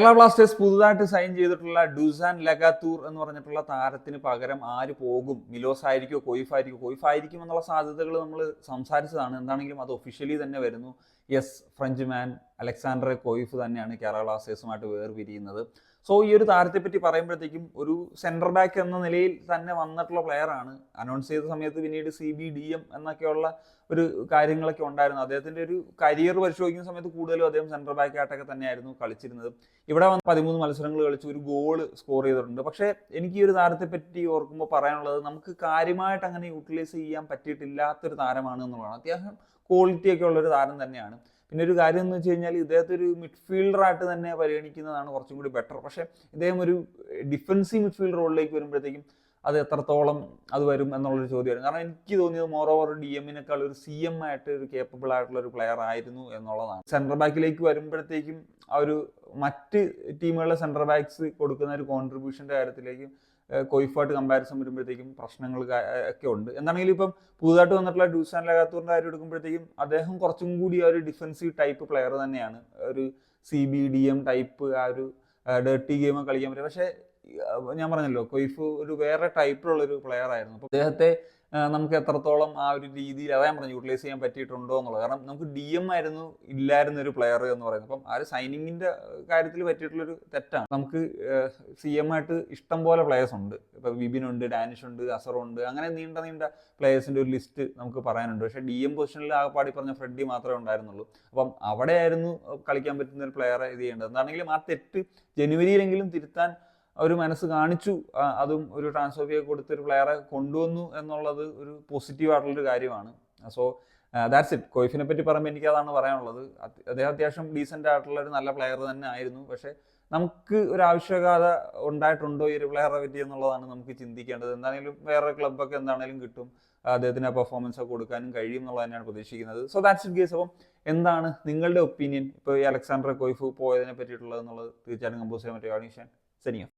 Kerala Blasters പുതുതായിട്ട് sign ചെയ്തിട്ടുള്ള Dusan ലഗാത്തൂർ എന്ന് പറഞ്ഞിട്ടുള്ള താരത്തിന് പകരം ആര് പോകും? മിലോസ് ആയിരിക്കുമോ, കൊയ്ഫ് ആയിരിക്കുമോ? കൊയ്ഫ് ആയിരിക്കും എന്നുള്ള സാധ്യതകൾ നമ്മൾ സംസാരിച്ചതാണ്. എന്താണെങ്കിലും അത് ഒഫീഷ്യലി തന്നെ വരുന്നു. യെസ്, ഫ്രഞ്ച് മാൻ അലക്സാണ്ടർ കൊയ്ഫ് തന്നെയാണ് കേരള ബ്ലാസ്റ്റേഴ്സുമായിട്ട് വേർപിരിയുന്നത്. സോ ഈ ഒരു താരത്തെ പറ്റി പറയുമ്പോഴത്തേക്കും ഒരു സെന്റർ ബാക്ക് എന്ന നിലയിൽ തന്നെ വന്നിട്ടുള്ള പ്ലെയർ ആണ്. അനൗൺസ് ചെയ്ത സമയത്ത് പിന്നീട് CBDM എന്നൊക്കെയുള്ള ഒരു കാര്യങ്ങളൊക്കെ ഉണ്ടായിരുന്നു. അദ്ദേഹത്തിന്റെ ഒരു കരിയർ പരിശോധിക്കുന്ന സമയത്ത് കൂടുതലും അദ്ദേഹം സെന്റർ ബാക്ക് ആയിട്ടൊക്കെ തന്നെയായിരുന്നു കളിച്ചിരുന്നത്. ഇവിടെ വന്ന് 13 മത്സരങ്ങൾ കളിച്ച് ഒരു ഗോൾ സ്കോർ ചെയ്തിട്ടുണ്ട്. പക്ഷേ എനിക്ക് ഈ ഒരു താരത്തെ പറ്റി ഓർക്കുമ്പോൾ പറയാനുള്ളത്, നമുക്ക് കാര്യമായിട്ട് അങ്ങനെ യൂട്ടിലൈസ് ചെയ്യാൻ പറ്റിയിട്ടില്ലാത്തൊരു താരമാണ് എന്നുള്ളതാണ്. അത്യാവശ്യം ക്വാളിറ്റി ഒക്കെ ഉള്ളൊരു താരം തന്നെയാണ്. പിന്നെ ഒരു കാര്യം എന്ന് വെച്ച് കഴിഞ്ഞാൽ ഇദ്ദേഹത്തെ ഒരു മിഡ്ഫീൽഡറായിട്ട് തന്നെ പരിഗണിക്കുന്നതാണ് കുറച്ചും കൂടി ബെറ്റർ. പക്ഷേ ഇദ്ദേഹം ഒരു ഡിഫൻസീവ് മിഡ്ഫീൽഡർ റോളിലേക്ക് വരുമ്പോഴത്തേക്കും അത് എത്രത്തോളം അത് വരും എന്നുള്ളൊരു ചോദ്യമാണ്. കാരണം എനിക്ക് തോന്നിയത് മോർ ഓവർ DM-നേക്കാൾ ഒരു CM ആയിട്ട് ഒരു കേപ്പബിൾ ആയിട്ടുള്ള ഒരു പ്ലെയർ ആയിരുന്നു എന്നുള്ളതാണ്. സെൻട്രൽ ബാക്കിലേക്ക് വരുമ്പോഴത്തേക്കും ആ ഒരു മറ്റ് ടീമുകളിലെ സെൻട്രൽ ബാക്സ് കൊടുക്കുന്ന ഒരു കോൺട്രിബ്യൂഷൻ്റെ കാര്യത്തിലേക്കും കൊയ്ഫായിട്ട് കമ്പാരിസൺ വരുമ്പോഴത്തേക്കും പ്രശ്നങ്ങൾ ഒക്കെ ഉണ്ട്. എന്താണെങ്കിലും ഇപ്പം പുതുതായിട്ട് വന്നിട്ടുള്ള ഡുസാൻ ലഗാത്തൂറിൻ്റെ കാര്യം എടുക്കുമ്പോഴത്തേക്കും അദ്ദേഹം കുറച്ചും കൂടി ആ ഒരു ഡിഫൻസീവ് ടൈപ്പ് പ്ലെയർ തന്നെയാണ്. ഒരു CBDM ടൈപ്പ് ആ ഒരു ഡേർട്ടി ഗെയിം കളിക്കാൻ പറ്റും. പക്ഷേ ഞാൻ പറഞ്ഞല്ലോ, കൊയ്ഫ് ഒരു വേറെ ടൈപ്പിലുള്ളൊരു പ്ലെയർ ആയിരുന്നു. അപ്പോൾ അദ്ദേഹത്തെ നമുക്ക് എത്രത്തോളം ആ ഒരു രീതിയിൽ അതാ ഞാൻ പറഞ്ഞു യൂട്ടിലൈസ് ചെയ്യാൻ പറ്റിയിട്ടുണ്ടോ എന്നുള്ളത്. കാരണം നമുക്ക് DM ആയിരുന്നു ഇല്ലായിരുന്ന ഒരു പ്ലെയർ എന്ന് പറയുന്നത്. അപ്പം ആ ഒരു സൈനിങ്ങിൻ്റെ കാര്യത്തിൽ പറ്റിയിട്ടുള്ളൊരു തെറ്റാണ്. നമുക്ക് CM ആയിട്ട് ഇഷ്ടം പോലെ പ്ലെയേഴ്സ് ഉണ്ട്. ഇപ്പോൾ വിപിൻ ഉണ്ട്, ഡാനിഷ് ഉണ്ട്, അസറുണ്ട്, അങ്ങനെ നീണ്ട പ്ലെയേഴ്സിൻ്റെ ഒരു ലിസ്റ്റ് നമുക്ക് പറയാനുണ്ട്. പക്ഷേ DM പൊസിഷനിൽ ആകെപ്പാടി പറഞ്ഞ ഫ്രെഡി മാത്രമേ ഉണ്ടായിരുന്നുള്ളൂ. അപ്പം അവിടെയായിരുന്നു കളിക്കാൻ പറ്റുന്ന ഒരു പ്ലെയറെ ഇത് ചെയ്യേണ്ടത്. എന്താണെങ്കിലും ആ തെറ്റ് ജനുവരിയിലെങ്കിലും തിരുത്താൻ ഒരു മനസ്സ് കാണിച്ചു. അതും ഒരു ട്രാൻസ്ഫർ ഫീ കൊടുത്തൊരു പ്ലെയറെ കൊണ്ടുവന്നു എന്നുള്ളത് ഒരു പോസിറ്റീവ് ആയിട്ടുള്ളൊരു കാര്യമാണ്. So that's it. കൊയ്ഫിനെ പറ്റി പറയുമ്പോൾ എനിക്ക് അതാണ് പറയാനുള്ളത്. അദ്ദേഹം അത്യാവശ്യം ഡീസൻ്റ് ആയിട്ടുള്ള ഒരു നല്ല പ്ലെയർ തന്നെ ആയിരുന്നു. പക്ഷേ നമുക്ക് ഒരു ആവശ്യകത ഉണ്ടായിട്ടുണ്ടോ ഈ ഒരു പ്ലെയറെ പറ്റി എന്നുള്ളതാണ് നമുക്ക് ചിന്തിക്കേണ്ടത്. എന്താണെങ്കിലും വേറെ ക്ലബ്ബൊക്കെ എന്താണെങ്കിലും കിട്ടും, അദ്ദേഹത്തിന് ആ പെർഫോമൻസ് ഒക്കെ കൊടുക്കാനും കഴിയും എന്നുള്ളത് തന്നെയാണ് പ്രതീക്ഷിക്കുന്നത്. So that's it guys. അപ്പം എന്താണ് നിങ്ങളുടെ ഒപ്പീനിയൻ ഇപ്പോൾ ഈ അലക്സാണ്ടർ കൊയ്ഫ് പോയതിനെ പറ്റിയിട്ടുള്ളത് എന്നുള്ളത് തീർച്ചയായിട്ടും കമ്പോസ് ചെയ്യാൻ പറ്റുക. സെനിയോ.